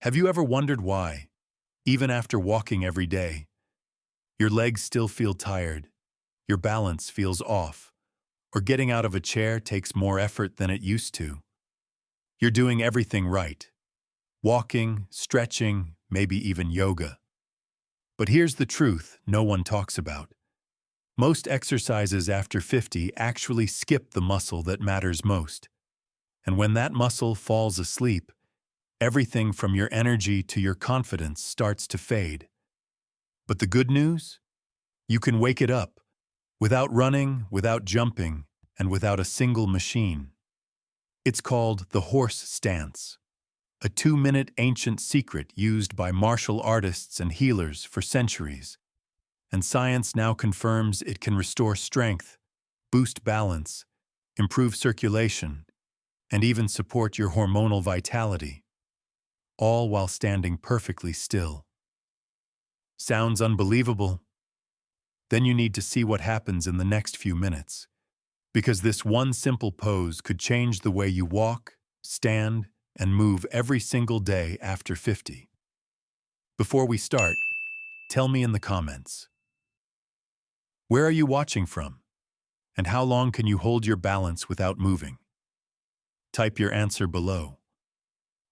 Have you ever wondered why, even after walking every day, your legs still feel tired, your balance feels off, or getting out of a chair takes more effort than it used to? You're doing everything right. Walking, stretching, maybe even yoga. But here's the truth no one talks about. Most exercises after 50 actually skip the muscle that matters most. And when that muscle falls asleep, everything from your energy to your confidence starts to fade. But the good news? You can wake it up, without running, without jumping, and without a single machine. It's called the horse stance, a 2-minute ancient secret used by martial artists and healers for centuries. And science now confirms it can restore strength, boost balance, improve circulation, and even support your hormonal vitality, all while standing perfectly still. Sounds unbelievable? Then you need to see what happens in the next few minutes, because this one simple pose could change the way you walk, stand, and move every single day after 50. Before we start, tell me in the comments, where are you watching from? And how long can you hold your balance without moving? Type your answer below.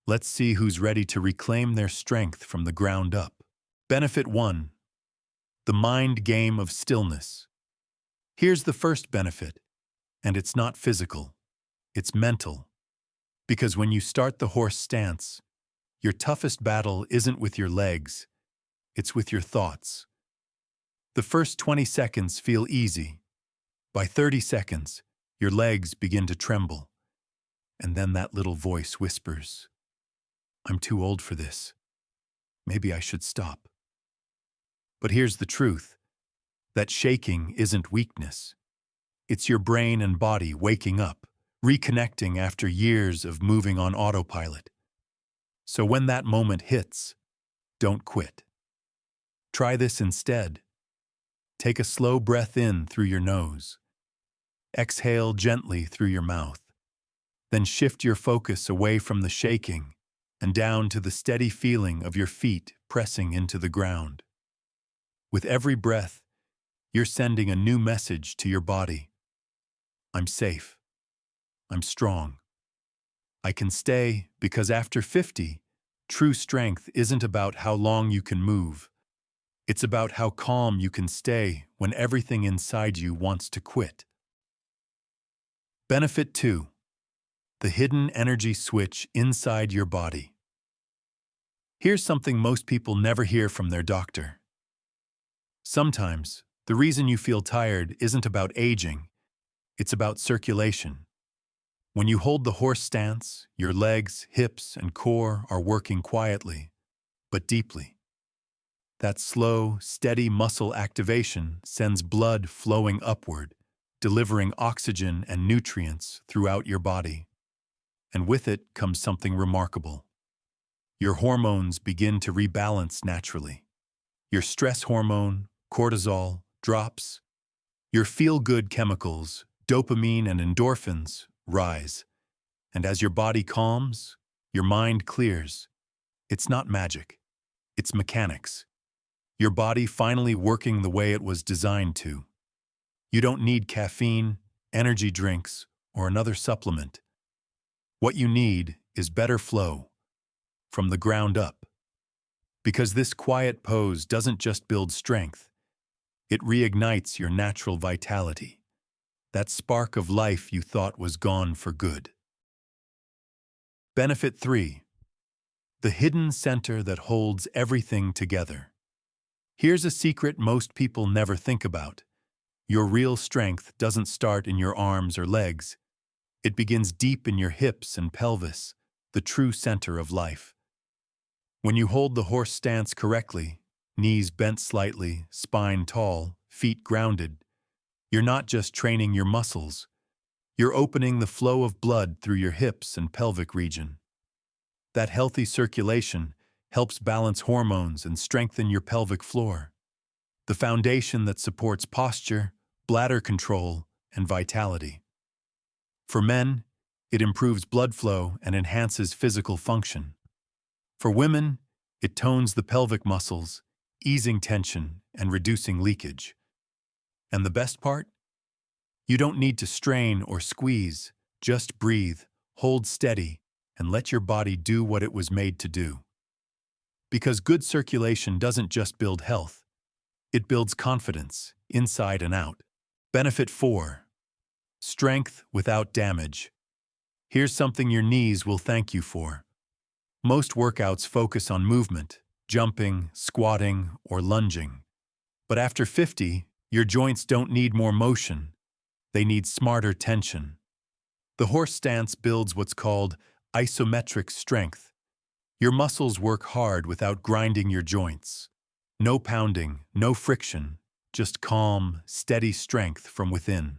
Let's see who's ready to reclaim their strength from the ground up. Benefit 1. The mind game of stillness. Here's the first benefit, and it's not physical, it's mental. Because when you start the horse stance, your toughest battle isn't with your legs, it's with your thoughts. The first 20 seconds feel easy. By 30 seconds, your legs begin to tremble. And then that little voice whispers, "I'm too old for this. Maybe I should stop." But here's the truth. That shaking isn't weakness. It's your brain and body waking up, reconnecting after years of moving on autopilot. So when that moment hits, don't quit. Try this instead. Take a slow breath in through your nose. Exhale gently through your mouth. Then shift your focus away from the shaking and down to the steady feeling of your feet pressing into the ground. With every breath, you're sending a new message to your body. I'm safe. I'm strong. I can stay because after 50, true strength isn't about how long you can move. It's about how calm you can stay when everything inside you wants to quit. Benefit 2. The hidden energy switch inside your body. Here's something most people never hear from their doctor. Sometimes, the reason you feel tired isn't about aging, it's about circulation. When you hold the horse stance, your legs, hips, and core are working quietly, but deeply. That slow, steady muscle activation sends blood flowing upward, delivering oxygen and nutrients throughout your body. And with it comes something remarkable. Your hormones begin to rebalance naturally. Your stress hormone, cortisol, drops. Your feel-good chemicals, dopamine and endorphins, rise. And as your body calms, your mind clears. It's not magic. It's mechanics. Your body finally working the way it was designed to. You don't need caffeine, energy drinks, or another supplement. What you need is better flow, from the ground up. Because this quiet pose doesn't just build strength, it reignites your natural vitality, that spark of life you thought was gone for good. Benefit 3. The hidden center that holds everything together. Here's a secret most people never think about. Your real strength doesn't start in your arms or legs. It begins deep in your hips and pelvis, the true center of life. When you hold the horse stance correctly, knees bent slightly, spine tall, feet grounded, you're not just training your muscles, you're opening the flow of blood through your hips and pelvic region. That healthy circulation helps balance hormones and strengthen your pelvic floor, the foundation that supports posture, bladder control, and vitality. For men, it improves blood flow and enhances physical function. For women, it tones the pelvic muscles, easing tension and reducing leakage. And the best part? You don't need to strain or squeeze, just breathe, hold steady, and let your body do what it was made to do. Because good circulation doesn't just build health, it builds confidence, inside and out. Benefit 4. Strength without damage. Here's something your knees will thank you for. Most workouts focus on movement, jumping, squatting, or lunging. But after 50, your joints don't need more motion. They need smarter tension. The horse stance builds what's called isometric strength. Your muscles work hard without grinding your joints. No pounding, no friction, just calm, steady strength from within.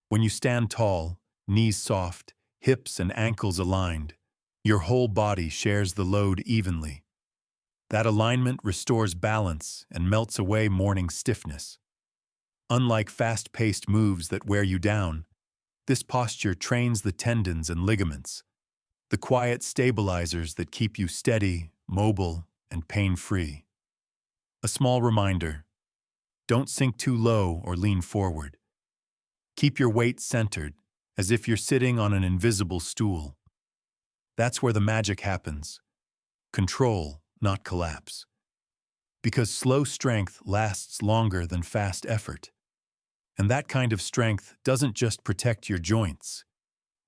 When you stand tall, knees soft, hips and ankles aligned, your whole body shares the load evenly. That alignment restores balance and melts away morning stiffness. Unlike fast-paced moves that wear you down, this posture trains the tendons and ligaments, the quiet stabilizers that keep you steady, mobile, and pain-free. A small reminder: don't sink too low or lean forward. Keep your weight centered, as if you're sitting on an invisible stool. That's where the magic happens. Control, not collapse. Because slow strength lasts longer than fast effort. And that kind of strength doesn't just protect your joints,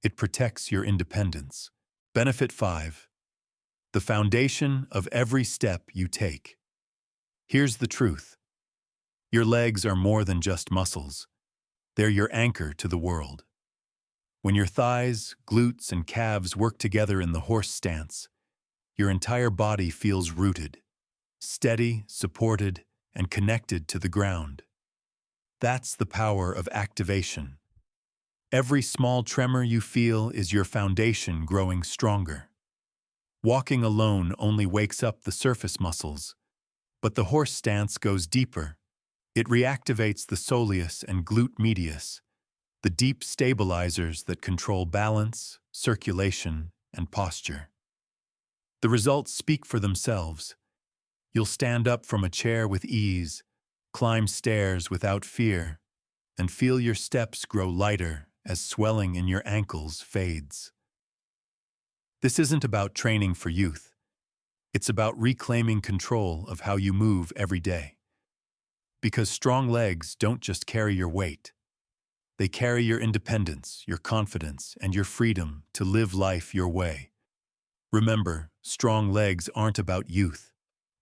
it protects your independence. Benefit 5. The foundation of every step you take. Here's the truth. Your legs are more than just muscles. They're your anchor to the world. When your thighs, glutes, and calves work together in the horse stance, your entire body feels rooted, steady, supported, and connected to the ground. That's the power of activation. Every small tremor you feel is your foundation growing stronger. Walking alone only wakes up the surface muscles, but the horse stance goes deeper. It reactivates the soleus and glute medius, the deep stabilizers that control balance, circulation, and posture. The results speak for themselves. You'll stand up from a chair with ease, climb stairs without fear, and feel your steps grow lighter as swelling in your ankles fades. This isn't about training for youth. It's about reclaiming control of how you move every day. Because strong legs don't just carry your weight. They carry your independence, your confidence, and your freedom to live life your way. Remember, strong legs aren't about youth.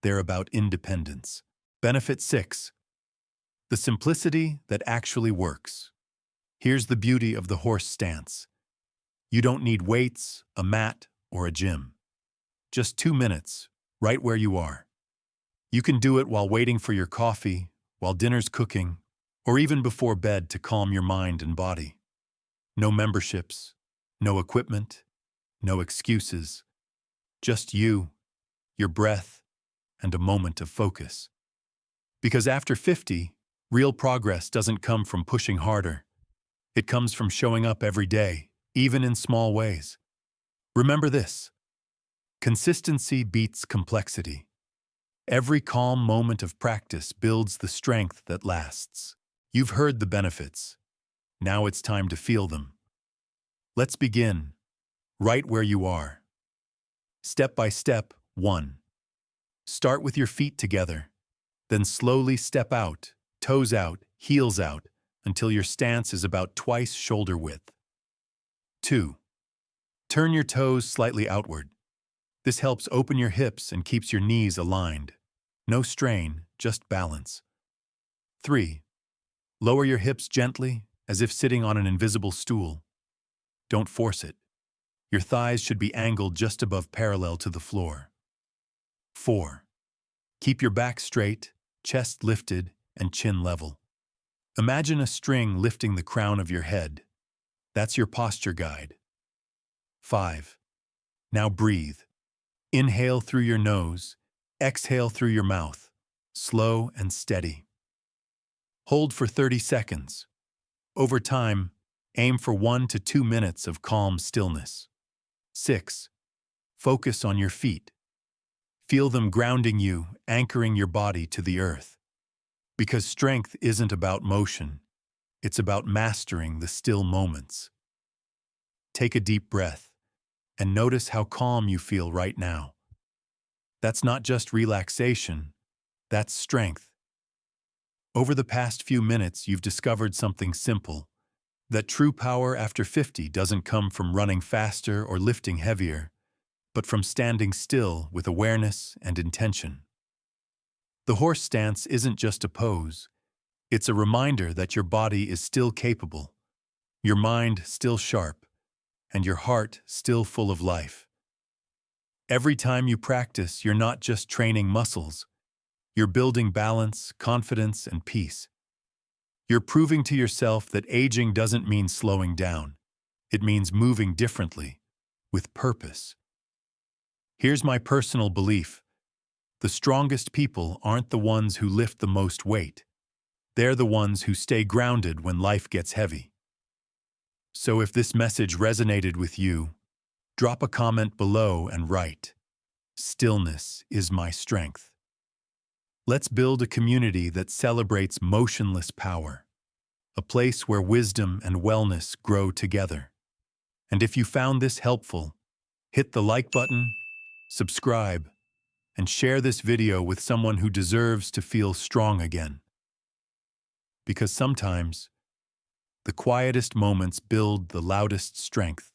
They're about independence. Benefit 6. The simplicity that actually works. Here's the beauty of the horse stance. You don't need weights, a mat, or a gym. Just 2 minutes, right where you are. You can do it while waiting for your coffee, while dinner's cooking, or even before bed to calm your mind and body. No memberships, no equipment, no excuses. Just you, your breath, and a moment of focus. Because after 50, real progress doesn't come from pushing harder. It comes from showing up every day, even in small ways. Remember this: consistency beats complexity. Every calm moment of practice builds the strength that lasts. You've heard the benefits. Now it's time to feel them. Let's begin, right where you are. Step by step, 1. Start with your feet together. Then slowly step out, toes out, heels out, until your stance is about twice shoulder width. 2. Turn your toes slightly outward. This helps open your hips and keeps your knees aligned. No strain, just balance. 3. Lower your hips gently, as if sitting on an invisible stool. Don't force it. Your thighs should be angled just above parallel to the floor. 4. Keep your back straight, chest lifted, and chin level. Imagine a string lifting the crown of your head. That's your posture guide. 5. Now breathe. Inhale through your nose, exhale through your mouth, slow and steady. Hold for 30 seconds. Over time, aim for 1 to 2 minutes of calm stillness. 6. Focus on your feet. Feel them grounding you, anchoring your body to the earth. Because strength isn't about motion, it's about mastering the still moments. Take a deep breath and notice how calm you feel right now. That's not just relaxation, that's strength. Over the past few minutes, you've discovered something simple: that true power after 50 doesn't come from running faster or lifting heavier, but from standing still with awareness and intention. The horse stance isn't just a pose, it's a reminder that your body is still capable, your mind still sharp, and your heart still full of life. Every time you practice, you're not just training muscles, you're building balance, confidence, and peace. You're proving to yourself that aging doesn't mean slowing down. It means moving differently, with purpose. Here's my personal belief: the strongest people aren't the ones who lift the most weight. They're the ones who stay grounded when life gets heavy. So if this message resonated with you, drop a comment below and write, "Stillness is my strength." Let's build a community that celebrates motionless power, a place where wisdom and wellness grow together. And if you found this helpful, hit the like button, subscribe, and share this video with someone who deserves to feel strong again. Because sometimes, the quietest moments build the loudest strength.